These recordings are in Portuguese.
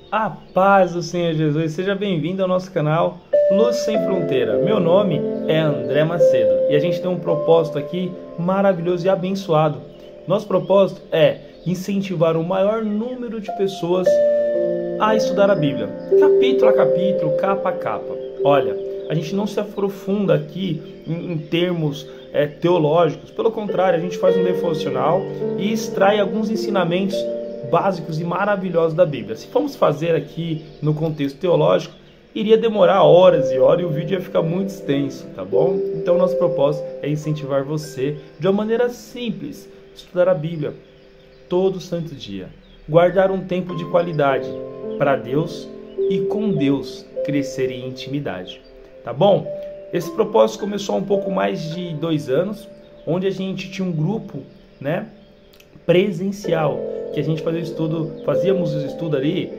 A paz do Senhor Jesus, seja bem-vindo ao nosso canal Luz Sem Fronteira. Meu nome é André Macedo e a gente tem um propósito aqui maravilhoso e abençoado. Nosso propósito é incentivar o maior número de pessoas a estudar a Bíblia, capítulo a capítulo, capa a capa. Olha, a gente não se aprofunda aqui em termos teológicos, pelo contrário, a gente faz um devocional e extrai alguns ensinamentos básicos e maravilhosos da Bíblia. Se formos fazer aqui no contexto teológico, iria demorar horas e horas e o vídeo ia ficar muito extenso, tá bom? Então nosso propósito é incentivar você de uma maneira simples, estudar a Bíblia todo santo dia, guardar um tempo de qualidade para Deus e com Deus crescer em intimidade, tá bom? Esse propósito começou há um pouco mais de 2 anos, onde a gente tinha um grupo, presencial, que a gente fazíamos os estudos ali,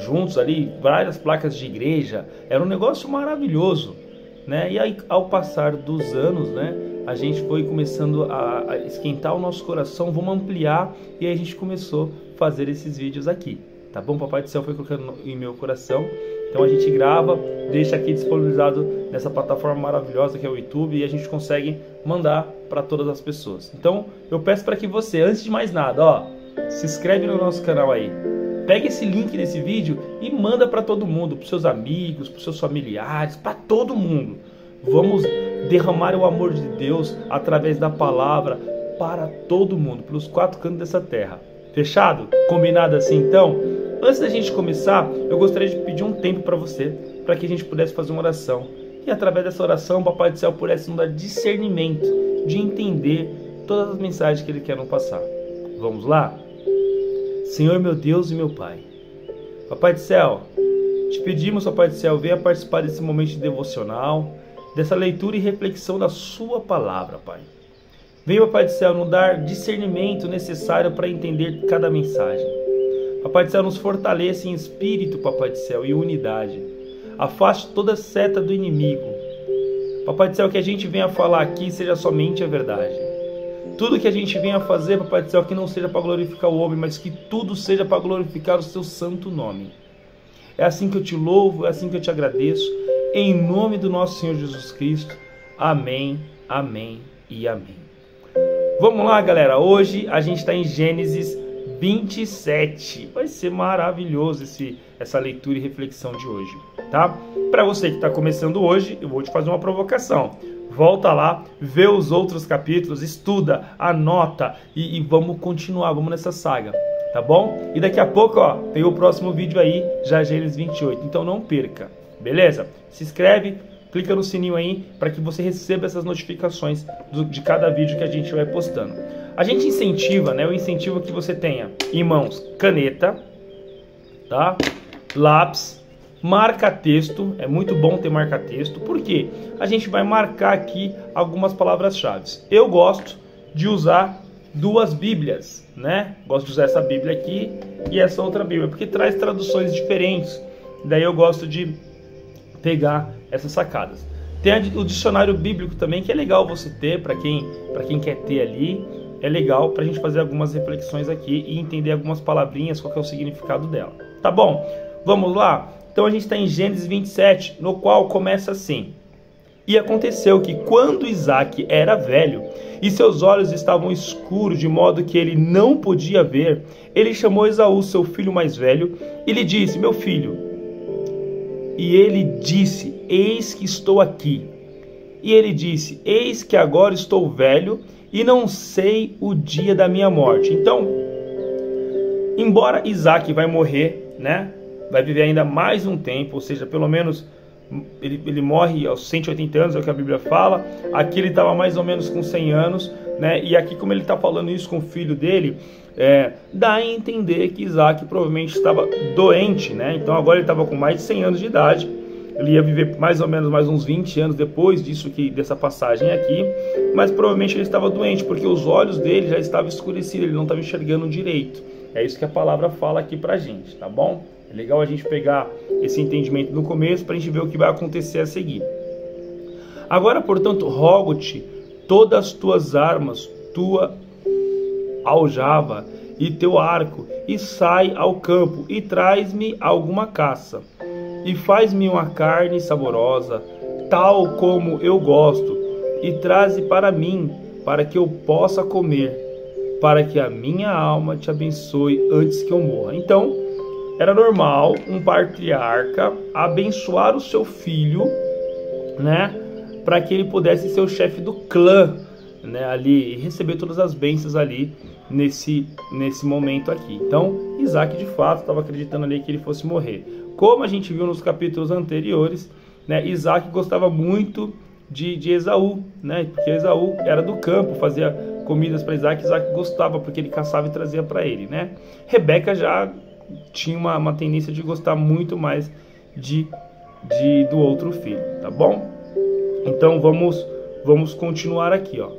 juntos ali, várias placas de igreja, era um negócio maravilhoso, e aí ao passar dos anos, a gente foi começando a esquentar o nosso coração, vamos ampliar, e aí a gente começou a fazer esses vídeos aqui, tá bom? Papai do Céu foi colocando em meu coração, então a gente grava, deixa aqui disponibilizado nessa plataforma maravilhosa que é o YouTube e a gente consegue mandar para todas as pessoas. Então eu peço para que você, antes de mais nada, se inscreve no nosso canal aí. Pega esse link desse vídeo e manda para todo mundo, para seus amigos, para seus familiares, para todo mundo. Vamos derramar o amor de Deus através da palavra para todo mundo, pelos 4 cantos dessa terra. Fechado? Combinado assim então? Antes da gente começar, eu gostaria de pedir um tempo para você, para que a gente pudesse fazer uma oração. E através dessa oração, o Papai do Céu pudesse nos dar discernimento de entender todas as mensagens que Ele quer nos passar. Vamos lá? Senhor meu Deus e meu Pai, Papai do Céu, te pedimos, Papai do Céu, venha participar desse momento de devocional, dessa leitura e reflexão da Sua Palavra, Pai. Venha, Papai do Céu, nos dar discernimento necessário para entender cada mensagem. Papai do Céu, nos fortaleça em espírito, Papai do Céu, e unidade. Afaste toda seta do inimigo. Papai do Céu, que a gente venha falar aqui seja somente a verdade. Tudo que a gente venha fazer, Papai do Céu, que não seja para glorificar o homem, mas que tudo seja para glorificar o seu santo nome. É assim que eu te louvo, é assim que eu te agradeço. Em nome do nosso Senhor Jesus Cristo. Amém, amém e amém. Vamos lá, galera. Hoje a gente está em Gênesis 27. Vai ser maravilhoso essa leitura e reflexão de hoje, tá? Para você que está começando hoje, eu vou te fazer uma provocação. Volta lá, vê os outros capítulos, estuda, anota e vamos continuar, vamos nessa saga, tá bom? E daqui a pouco, tem o próximo vídeo aí, já Gênesis 28, então não perca, beleza? Se inscreve, clica no sininho aí para que você receba essas notificações de cada vídeo que a gente vai postando. A gente incentiva, eu incentivo que você tenha em mãos caneta, tá? Lápis, marca-texto, é muito bom ter marca-texto, porque a gente vai marcar aqui algumas palavras-chave. Eu gosto de usar 2 Bíblias, Gosto de usar essa Bíblia aqui e essa outra Bíblia, porque traz traduções diferentes. Daí eu gosto de pegar essas sacadas. Tem o dicionário bíblico também, que é legal você ter, para quem quer ter ali. É legal para a gente fazer algumas reflexões aqui e entender algumas palavrinhas, qual que é o significado dela. Tá bom? Vamos lá? Então a gente está em Gênesis 27, no qual começa assim. E aconteceu que quando Isaac era velho e seus olhos estavam escuros, de modo que ele não podia ver, ele chamou Esaú, seu filho mais velho, e lhe disse: meu filho. E ele disse: eis que estou aqui. E ele disse: eis que agora estou velho e não sei o dia da minha morte. Então, embora Isaac vai morrer, vai viver ainda mais um tempo, ou seja, pelo menos ele morre aos 180 anos, é o que a Bíblia fala. Aqui ele estava mais ou menos com 100 anos, e aqui, como ele está falando isso com o filho dele, dá a entender que Isaac provavelmente estava doente, Então agora ele estava com mais de 100 anos de idade. Ele ia viver mais ou menos mais uns 20 anos depois dessa passagem aqui, mas provavelmente ele estava doente, porque os olhos dele já estavam escurecidos, ele não estava enxergando direito. É isso que a palavra fala aqui pra gente, tá bom? É legal a gente pegar esse entendimento no começo para a gente ver o que vai acontecer a seguir. Agora, portanto, rogo-te todas as tuas armas, tua aljava e teu arco, e sai ao campo, e traz-me alguma caça, e faz-me uma carne saborosa, tal como eu gosto, e traze para mim, para que eu possa comer, para que a minha alma te abençoe antes que eu morra. Então, era normal um patriarca abençoar o seu filho, né, para que ele pudesse ser o chefe do clã, né, ali, e receber todas as bênçãos ali nesse momento aqui. Então, Isaac de fato estava acreditando ali que ele fosse morrer. Como a gente viu nos capítulos anteriores, né, Isaac gostava muito de Esaú, né, porque Esaú era do campo, fazia comidas para Isaac, Isaac gostava porque ele caçava e trazia para ele, né. Rebeca já tinha uma tendência de gostar muito mais do outro filho, tá bom? Então vamos continuar aqui, ó.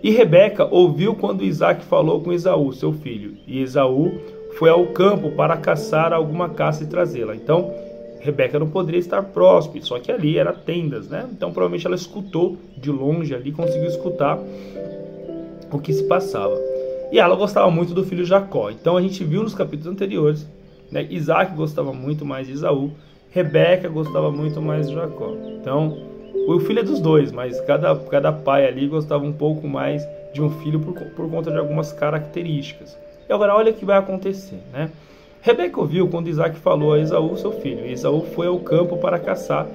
E Rebeca ouviu quando Isaac falou com Esaú, seu filho, e Esaú foi ao campo para caçar alguma caça e trazê-la. Então Rebeca não poderia estar próximo, só que ali era tendas, né? Então provavelmente ela escutou de longe ali, conseguiu escutar o que se passava. E ela gostava muito do filho Jacó. Então a gente viu nos capítulos anteriores, né? Isaac gostava muito mais de Esaú, Rebeca gostava muito mais de Jacó. Então o filho é dos dois, mas cada pai ali gostava um pouco mais de um filho por conta de algumas características. E agora olha o que vai acontecer, né? Rebeca ouviu quando Isaac falou a Esaú, seu filho. E Esaú foi ao campo para caçar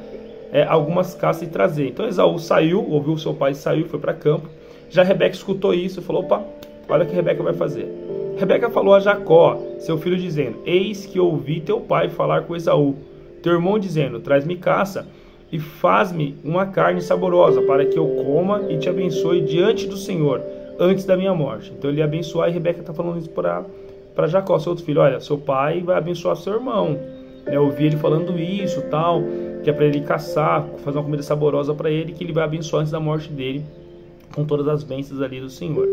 algumas caças e trazer. Então Esaú saiu, ouviu seu pai, saiu, foi para campo. Já Rebeca escutou isso e falou, opa, olha o que Rebeca vai fazer. Rebeca falou a Jacó, seu filho, dizendo, eis que ouvi teu pai falar com Esaú, teu irmão, dizendo, traz-me caça e faz-me uma carne saborosa, para que eu coma e te abençoe diante do Senhor, antes da minha morte. Então ele ia abençoar, e Rebeca está falando isso para Jacó, seu outro filho. Olha, seu pai vai abençoar seu irmão. Eu ouvi ele falando isso, tal, que é para ele caçar, fazer uma comida saborosa para ele, que ele vai abençoar antes da morte dele, com todas as bênçãos ali do Senhor.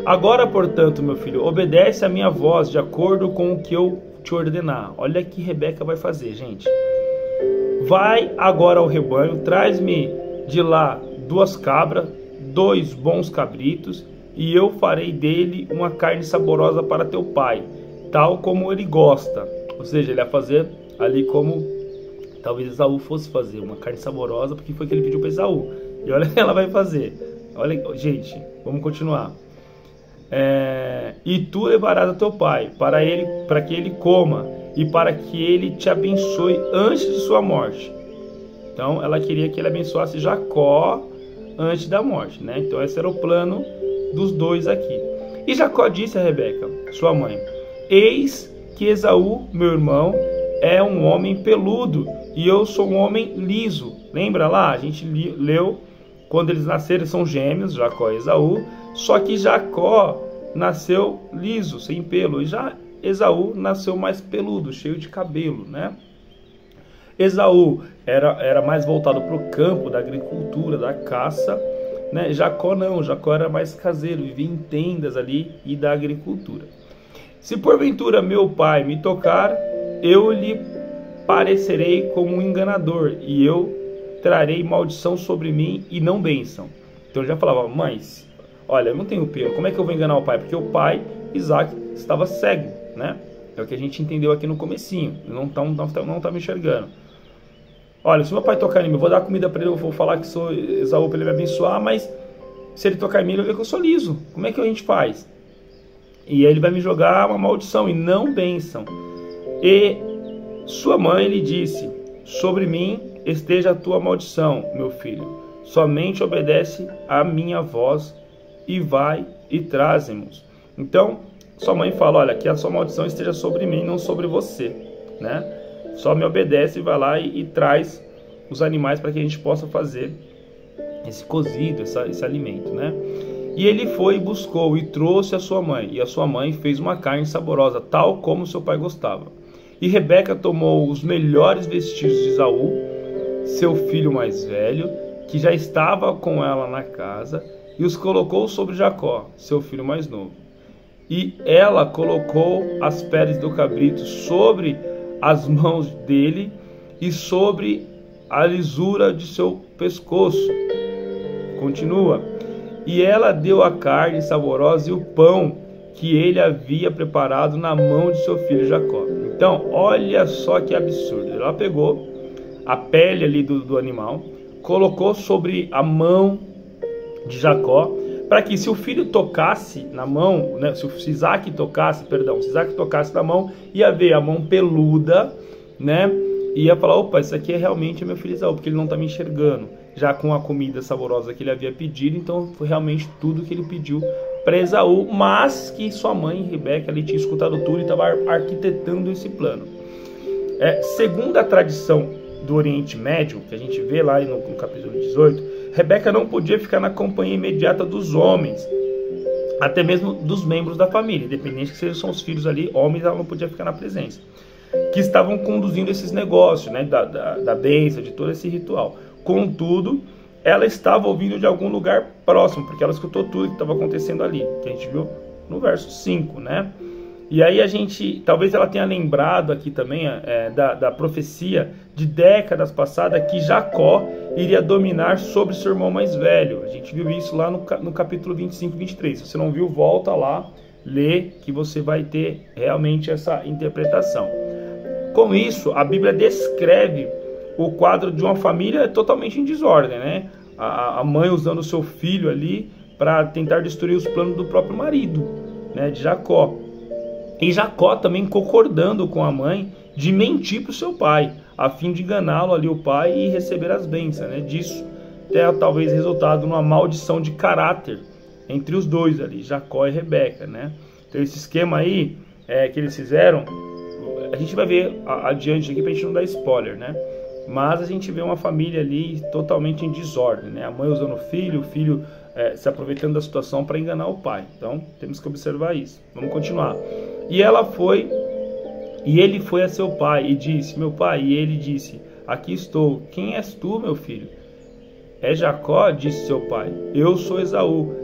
Agora, portanto, meu filho, obedece a minha voz de acordo com o que eu te ordenar. Olha o que Rebeca vai fazer, gente. Vai agora ao rebanho, traz-me de lá 2 cabras, 2 bons cabritos, e eu farei dele uma carne saborosa para teu pai, tal como ele gosta. Ou seja, ele ia fazer ali como talvez Esaú fosse fazer, uma carne saborosa, porque foi o que ele pediu para Esaú. E olha o que ela vai fazer. Olha, gente, vamos continuar. E tu levarás a teu pai, para que ele coma, e para que ele te abençoe antes de sua morte. Então ela queria que ele abençoasse Jacó antes da morte, né? Então esse era o plano dos dois aqui. E Jacó disse a Rebeca, sua mãe, eis que Esaú, meu irmão, é um homem peludo, e eu sou um homem liso. Lembra lá? A gente leu, quando eles nasceram, são gêmeos, Jacó e Esaú, só que Jacó nasceu liso, sem pelo, e já Esaú nasceu mais peludo, cheio de cabelo, né? Esaú era mais voltado para o campo, da agricultura, da caça, né? Jacó não, Jacó era mais caseiro, vivia em tendas ali e da agricultura. Se porventura meu pai me tocar, eu lhe parecerei como um enganador, e eu trarei maldição sobre mim e não bênção. Então eu já falava, mães, olha, eu não tenho pelo, como é que eu vou enganar o pai? Porque o pai, Isaac, estava cego, né? É o que a gente entendeu aqui no comecinho, não tá me enxergando. Olha, se meu pai tocar em mim, eu vou dar comida para ele, eu vou falar que sou Esaú para ele me abençoar, mas se ele tocar em mim, ele vai ver que eu sou liso. Como é que a gente faz? E ele vai me jogar uma maldição e não bênção. E sua mãe lhe disse, sobre mim esteja a tua maldição, meu filho. Somente obedece a minha voz e vai e traze-nos. Então, sua mãe fala, olha, que a sua maldição esteja sobre mim, não sobre você, né? Só me obedece e vai lá e traz os animais para que a gente possa fazer esse cozido, esse alimento, né? E ele foi e buscou e trouxe a sua mãe. E a sua mãe fez uma carne saborosa, tal como seu pai gostava. E Rebeca tomou os melhores vestidos de Esaú, seu filho mais velho, que já estava com ela na casa, e os colocou sobre Jacó, seu filho mais novo. E ela colocou as peles do cabrito sobre as mãos dele e sobre a lisura de seu pescoço. Continua. E ela deu a carne saborosa e o pão que ele havia preparado na mão de seu filho Jacó. Então, olha só que absurdo. Ela pegou a pele ali do animal, colocou sobre a mão de Jacó, para que se o filho tocasse na mão, né, se Isaac tocasse na mão, ia ver a mão peluda, né, e ia falar, opa, isso aqui é realmente meu filho Esaú, porque ele não está me enxergando, já com a comida saborosa que ele havia pedido. Então foi realmente tudo que ele pediu para Esaú, mas que sua mãe, Rebeca, ali tinha escutado tudo e estava arquitetando esse plano. Segundo a tradição do Oriente Médio, que a gente vê lá no capítulo 18, Rebeca não podia ficar na companhia imediata dos homens, até mesmo dos membros da família, independente que sejam os filhos ali, homens, ela não podia ficar na presença, que estavam conduzindo esses negócios, né, da bênção, de todo esse ritual. Contudo, ela estava ouvindo de algum lugar próximo, porque ela escutou tudo que estava acontecendo ali, que a gente viu no verso 5, né? E aí talvez ela tenha lembrado aqui também da profecia de décadas passadas, que Jacó iria dominar sobre seu irmão mais velho. A gente viu isso lá no capítulo 25 e 23. Se você não viu, volta lá, lê, que você vai ter realmente essa interpretação. Com isso, a Bíblia descreve o quadro de uma família totalmente em desordem, né? A mãe usando o seu filho ali para tentar destruir os planos do próprio marido, né, de Jacó. E Jacó também concordando com a mãe de mentir para o seu pai, a fim de enganá-lo ali, o pai, e receber as bênçãos, né? Disso ter talvez resultado numa maldição de caráter entre os dois ali, Jacó e Rebeca, né? Então esse esquema aí que eles fizeram, a gente vai ver adiante aqui para a gente não dar spoiler, né? Mas a gente vê uma família ali totalmente em desordem, né? A mãe usando o filho se aproveitando da situação para enganar o pai. Então temos que observar isso. Vamos continuar. E ele foi a seu pai e disse, meu pai, e ele disse, aqui estou, quem és tu, meu filho? É Jacó, disse seu pai, eu sou Esaú,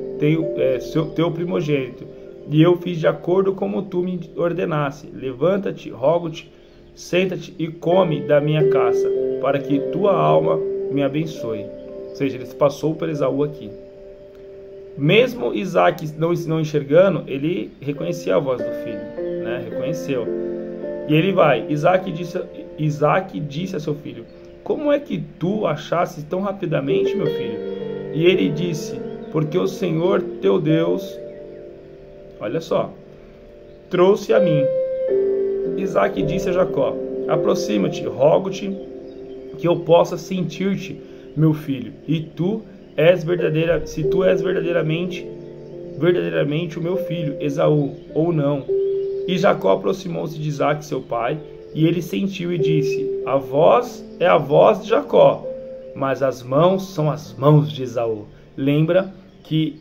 teu primogênito, e eu fiz de acordo como tu me ordenasse. Levanta-te, rogo-te, senta-te e come da minha caça, para que tua alma me abençoe. Ou seja, ele se passou por Esaú aqui. Mesmo Isaac não enxergando, ele reconhecia a voz do filho, né? Reconheceu. E ele vai, Isaac disse a seu filho, como é que tu achaste tão rapidamente, meu filho? E ele disse, porque o Senhor teu Deus, olha só, trouxe a mim. Isaac disse a Jacó, aproxima-te, rogo-te, que eu possa sentir-te, meu filho, e se tu és verdadeiramente o meu filho, Esaú, ou não. E Jacó aproximou-se de Isaac, seu pai, e ele sentiu e disse, a voz é a voz de Jacó, mas as mãos são as mãos de Esaú. Lembra que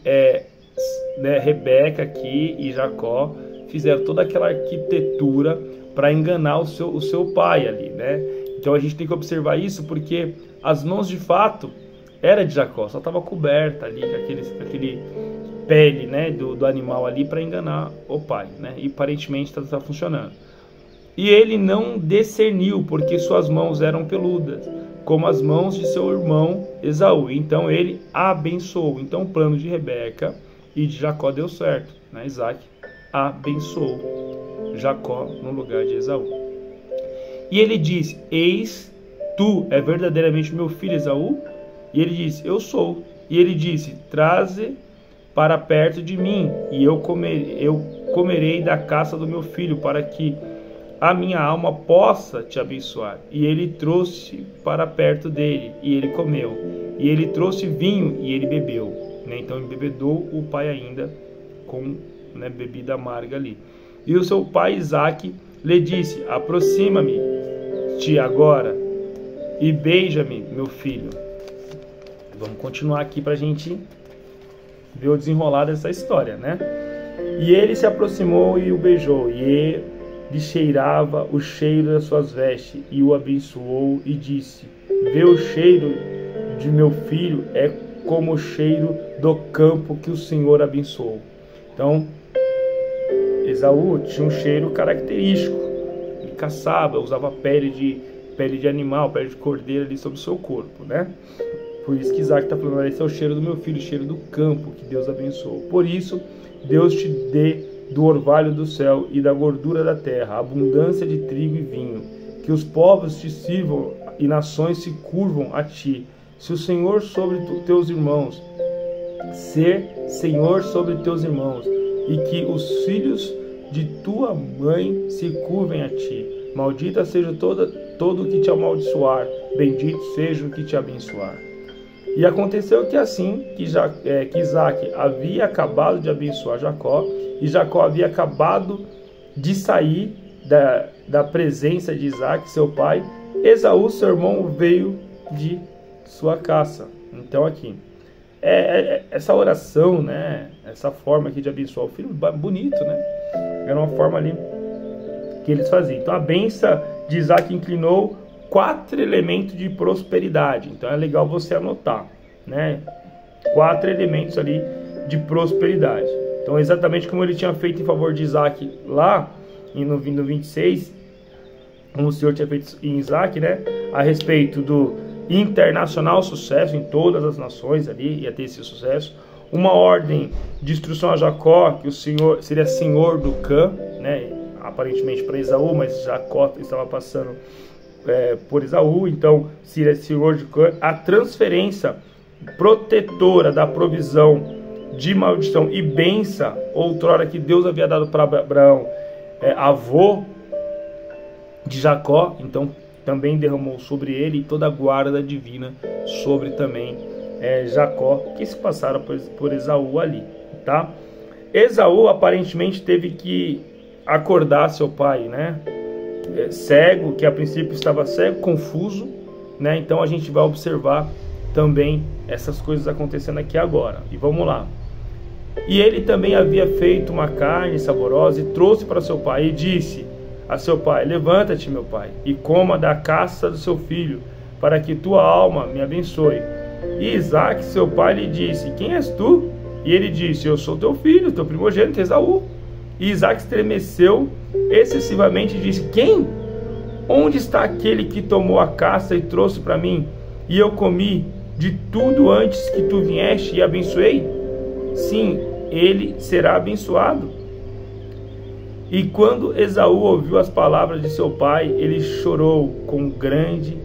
Rebeca aqui e Jacó fizeram toda aquela arquitetura para enganar o seu pai ali, né? Então a gente tem que observar isso, porque as mãos de fato era de Jacó, só estava coberta ali com aquele pele, né, do animal ali para enganar o pai, né? E aparentemente está funcionando. E ele não discerniu, porque suas mãos eram peludas, como as mãos de seu irmão Esaú. Então ele abençoou. Então o plano de Rebeca e de Jacó deu certo, né? Isaac abençoou Jacó no lugar de Esaú. E ele disse, eis, tu é verdadeiramente meu filho Esaú? E ele disse, eu sou. E ele disse, traze para perto de mim, e eu comerei da caça do meu filho, para que a minha alma possa te abençoar. E ele trouxe para perto dele, e ele comeu. E ele trouxe vinho, e ele bebeu. Né? Então ele embebedou o pai ainda com, né, bebida amarga ali. E o seu pai Isaac lhe disse, aproxima-me-te agora e beija-me, meu filho. Vamos continuar aqui para a gente ver o desenrolar dessa história, né? E ele se aproximou e o beijou, e ele cheirava o cheiro das suas vestes, e o abençoou e disse, vê o cheiro de meu filho é como o cheiro do campo que o Senhor abençoou. Então, Esaú tinha um cheiro característico, ele caçava, usava pele de animal, pele de cordeiro ali sobre o seu corpo, né? Por isso que Isaac está falando, esse é o cheiro do meu filho, o cheiro do campo que Deus abençoou. Por isso, Deus te dê do orvalho do céu e da gordura da terra, abundância de trigo e vinho, que os povos te sirvam e nações se curvam a ti. Se o Senhor sobre teus irmãos, ser Senhor sobre teus irmãos, e que os filhos de tua mãe se curvem a ti. Maldita seja todo o que te amaldiçoar, bendito seja o que te abençoar. E aconteceu que assim, que Isaac havia acabado de abençoar Jacó, e Jacó havia acabado de sair da presença de Isaac, seu pai, Esaú, seu irmão, veio de sua caça. Então aqui, essa oração, né, essa forma aqui de abençoar o filho, bonito, né? Era uma forma ali que eles faziam. Então a bênção de Isaac inclinou 4 elementos de prosperidade. Então é legal você anotar, né? 4 elementos ali de prosperidade. Então exatamente como ele tinha feito em favor de Isaac lá no 26, como o Senhor tinha feito em Isaac, né? A respeito do internacional sucesso em todas as nações ali, ia ter esse sucesso. Uma ordem de instrução a Jacó, que o Senhor seria senhor do Cã, né? Aparentemente para Esaú, mas Jacó estava passando por Esaú, então seria senhor de Cã. A transferência protetora da provisão de maldição e bênção, outrora que Deus havia dado para Abraão, avô de Jacó, então também derramou sobre ele, e toda a guarda divina sobre também Jacó, que se passaram por Esaú ali, tá? Esaú aparentemente teve que acordar seu pai, né? Cego, que a princípio estava cego, confuso, né? Então a gente vai observar também essas coisas acontecendo aqui agora. E vamos lá. E ele também havia feito uma carne saborosa e trouxe para seu pai e disse a seu pai: levanta-te, meu pai, e coma da caça do seu filho, para que tua alma me abençoe. E Isaac, seu pai, lhe disse: quem és tu? E ele disse: eu sou teu filho, teu primogênito Esaú. E Isaac estremeceu excessivamente e disse: quem? Onde está aquele que tomou a caça e trouxe para mim? E eu comi de tudo antes que tu vieste e abençoei? Sim, ele será abençoado. E quando Esaú ouviu as palavras de seu pai, ele chorou com grande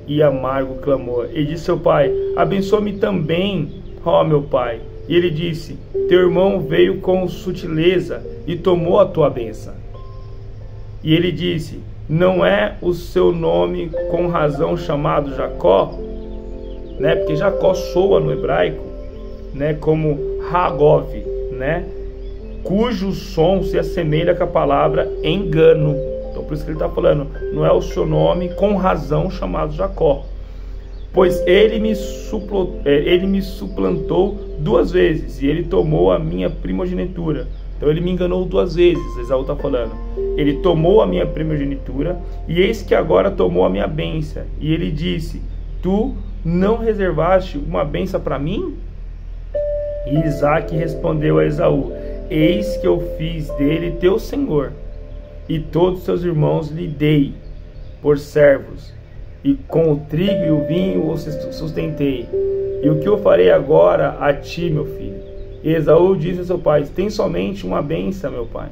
e amargo clamor. E disse seu pai: abençoa-me também, ó meu pai. E ele disse: teu irmão veio com sutileza e tomou a tua bênção. E ele disse: não é o seu nome com razão chamado Jacó, né? Porque Jacó soa no hebraico, né, como Hagov, né, cujo som se assemelha com a palavra engano. Então por isso que ele está falando: não é o seu nome com razão chamado Jacó, pois ele me suplantou 2 vezes e ele tomou a minha primogenitura. Então ele me enganou 2 vezes. Esaú está falando: ele tomou a minha primogenitura, e eis que agora tomou a minha bênção. E ele disse: tu não reservaste uma bênção para mim? E Isaac respondeu a Esaú: eis que eu fiz dele teu senhor, e todos seus irmãos lhe dei por servos, e com o trigo e o vinho os sustentei. E o que eu farei agora a ti, meu filho? E Esaú disse a seu pai: tem somente uma bênção, meu pai.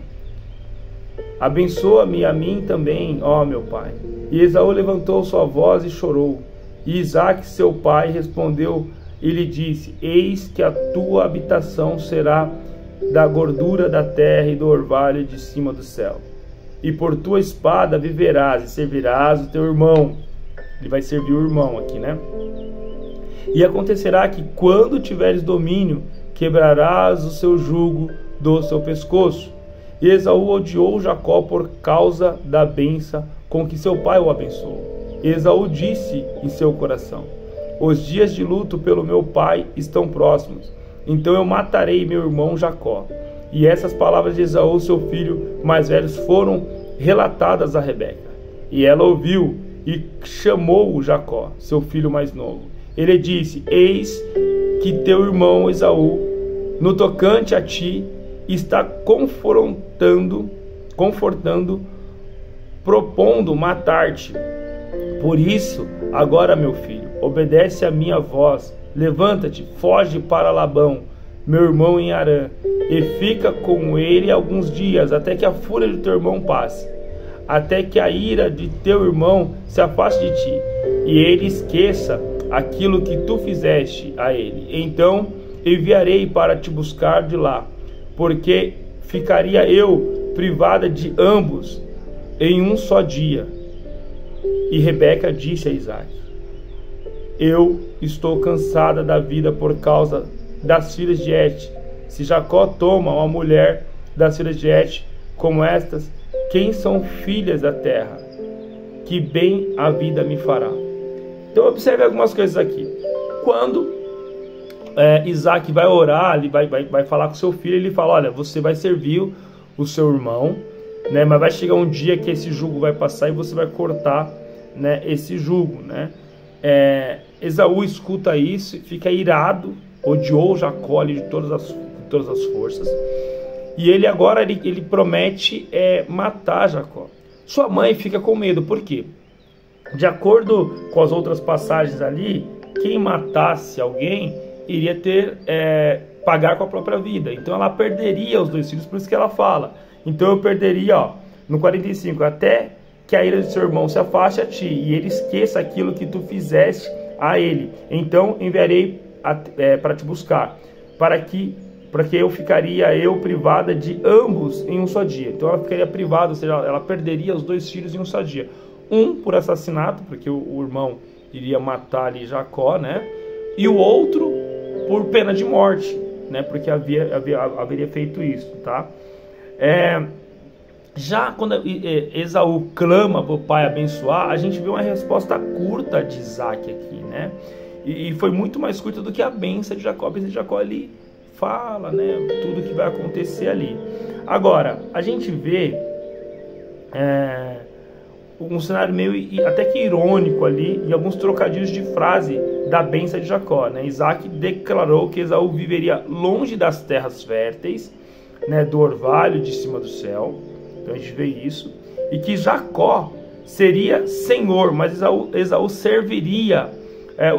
Abençoa-me a mim também, ó meu pai. E Esaú levantou sua voz e chorou. E Isaac, seu pai, respondeu e lhe disse: eis que a tua habitação será da gordura da terra e do orvalho de cima do céu. E por tua espada viverás e servirás o teu irmão. Ele vai servir o irmão aqui, né? E acontecerá que quando tiveres domínio, quebrarás o seu jugo do seu pescoço. E Esaú odiou Jacó por causa da bênção com que seu pai o abençoou. E Esaú disse em seu coração: os dias de luto pelo meu pai estão próximos, então eu matarei meu irmão Jacó. E essas palavras de Esaú, seu filho mais velho, foram relatadas a Rebeca. E ela ouviu e chamou Jacó, seu filho mais novo. Ele disse: eis que teu irmão Esaú, no tocante a ti, está confortando, propondo matar-te. Por isso, agora, meu filho, obedece a minha voz, levanta-te, foge para Labão, meu irmão em Harã, e fica com ele alguns dias, até que a fúria de teu irmão passe, até que a ira de teu irmão se afaste de ti, e ele esqueça aquilo que tu fizeste a ele. Então enviarei para te buscar de lá, porque ficaria eu privada de ambos em um só dia. E Rebeca disse a Isaque: eu estou cansada da vida por causa das filhas de Et. Se Jacó toma uma mulher das filhas de Et como estas, quem são filhas da terra? Que bem a vida me fará. Então observe algumas coisas aqui. Quando Isaque vai orar, ele vai falar com seu filho, ele fala: olha, você vai servir o seu irmão, né, mas vai chegar um dia que esse jugo vai passar e você vai cortar, né, esse jugo, né? Esaú escuta isso, fica irado, odiou Jacó ali de todas as forças, e ele agora ele promete matar Jacó. Sua mãe fica com medo, por quê? De acordo com as outras passagens ali, quem matasse alguém iria pagar com a própria vida, então ela perderia os 2 filhos, por isso que ela fala: então eu perderia, no 45, até que a ira de seu irmão se afaste a ti, e ele esqueça aquilo que tu fizeste a ele. Então enviarei para te buscar, porque eu ficaria privada de ambos em um só dia. Então ela ficaria privada, ou seja, ela perderia os 2 filhos em um só dia. Um por assassinato, porque o irmão iria matar ali Jacó, né? E o outro por pena de morte, né? Porque haveria feito isso, tá? Já quando Esaú clama para o pai abençoar, a gente vê uma resposta curta de Isaque aqui, né? E foi muito mais curta do que a bênção de Jacó. A bênção de Jacó ali fala, né, tudo que vai acontecer ali. Agora, a gente vê um cenário meio até que irônico ali, e alguns trocadilhos de frase da bênção de Jacó, né? Isaque declarou que Esaú viveria longe das terras férteis, né, do orvalho de cima do céu. Então a gente vê isso, e que Jacó seria senhor, mas Esaú serviria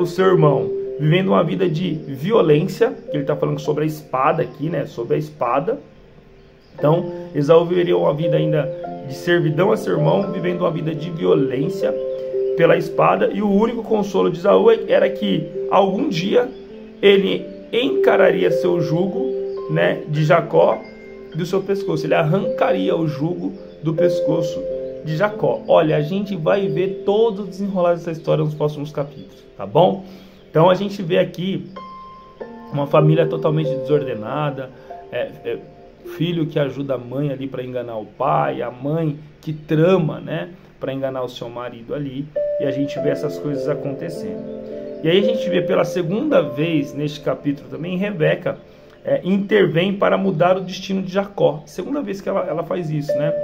o seu irmão, vivendo uma vida de violência, que ele está falando sobre a espada aqui, né? Sobre a espada. Então Esaú viveria uma vida ainda de servidão a seu irmão, vivendo uma vida de violência pela espada, e o único consolo de Esaú era que algum dia ele encararia seu jugo, né, de Jacó do seu pescoço, ele arrancaria o jugo do pescoço de Jacó. Olha, a gente vai ver todo o desenrolar dessa história nos próximos capítulos, tá bom? Então a gente vê aqui uma família totalmente desordenada, filho que ajuda a mãe ali para enganar o pai, a mãe que trama, né, para enganar o seu marido ali, e a gente vê essas coisas acontecendo. E aí a gente vê pela segunda vez neste capítulo também, Rebeca intervém para mudar o destino de Jacó. Segunda vez que ela faz isso, né?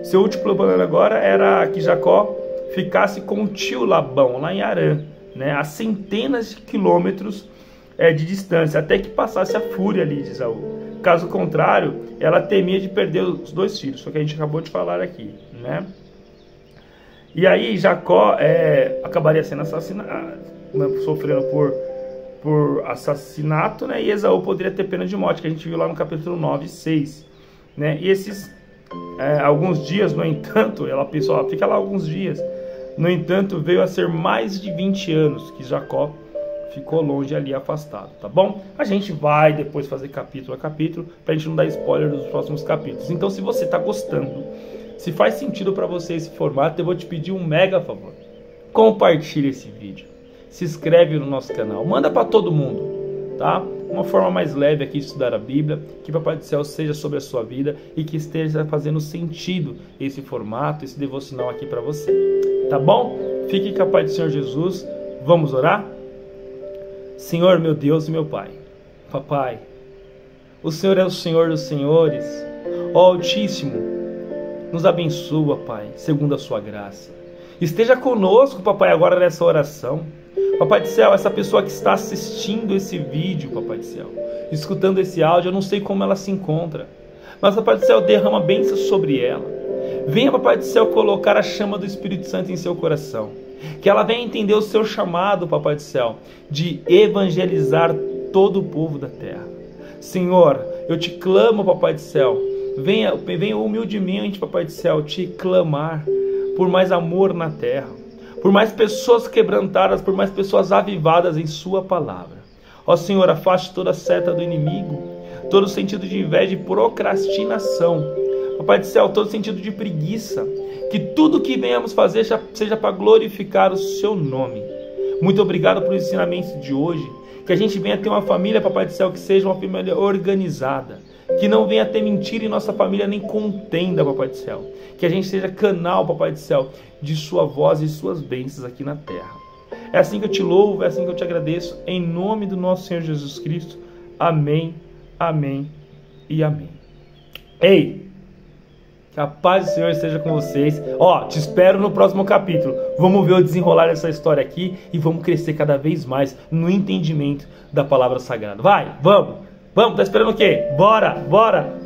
Seu último plano agora era que Jacó ficasse com o tio Labão, lá em Harã, né? A centenas de quilômetros de distância, até que passasse a fúria ali de Esaú. Caso contrário, ela temia de perder os 2 filhos, foi o que a gente acabou de falar aqui, né? E aí Jacó acabaria sendo assassinado, sofrendo por assassinato, né? E Esaú poderia ter pena de morte, que a gente viu lá no capítulo 9 e 6, né? E esses alguns dias, no entanto, ela pensou, fica lá alguns dias, no entanto, veio a ser mais de 20 anos que Jacó ficou longe ali, afastado, tá bom? A gente vai depois fazer capítulo a capítulo, pra gente não dar spoiler dos próximos capítulos. Então, se você tá gostando, se faz sentido para você esse formato, eu vou te pedir um mega favor: compartilhe esse vídeo, se inscreve no nosso canal, manda para todo mundo, tá? Uma forma mais leve aqui de estudar a Bíblia, que o Papai do Céu seja sobre a sua vida e que esteja fazendo sentido esse formato, esse devocional aqui para você, tá bom? Fique com a paz do Senhor Jesus. Vamos orar? Senhor, meu Deus e meu Pai, Papai, o Senhor é o Senhor dos senhores, ó Altíssimo, nos abençoa, Pai, segundo a sua graça. Esteja conosco, Papai, agora nessa oração. Papai do Céu, essa pessoa que está assistindo esse vídeo, Papai do Céu, escutando esse áudio, eu não sei como ela se encontra, mas, Papai do Céu, derrama bênção sobre ela. Venha, Papai do Céu, colocar a chama do Espírito Santo em seu coração. Que ela venha entender o seu chamado, Papai do Céu, de evangelizar todo o povo da terra. Senhor, eu te clamo, Papai do céu. Venha humildemente, Papai do céu, te clamar por mais amor na terra, por mais pessoas quebrantadas, por mais pessoas avivadas em sua palavra. Ó Senhor, afaste toda a seta do inimigo, todo sentido de inveja e procrastinação. Papai do céu, todo sentido de preguiça. Que tudo que venhamos fazer seja para glorificar o seu nome. Muito obrigado por ensinamento de hoje. Que a gente venha ter uma família, Papai do céu, que seja uma família organizada. Que não venha ter mentira em nossa família, nem contenda, Papai do céu. Que a gente seja canal, Papai do céu, de sua voz e suas bênçãos aqui na terra. É assim que eu te louvo, é assim que eu te agradeço. Em nome do nosso Senhor Jesus Cristo. Amém, amém e amém. Ei! Que a paz do Senhor esteja com vocês. Ó, te espero no próximo capítulo. Vamos ver o desenrolar dessa história aqui e vamos crescer cada vez mais no entendimento da palavra sagrada. Vai, vamos! Vamos, tá esperando o quê? Bora, bora!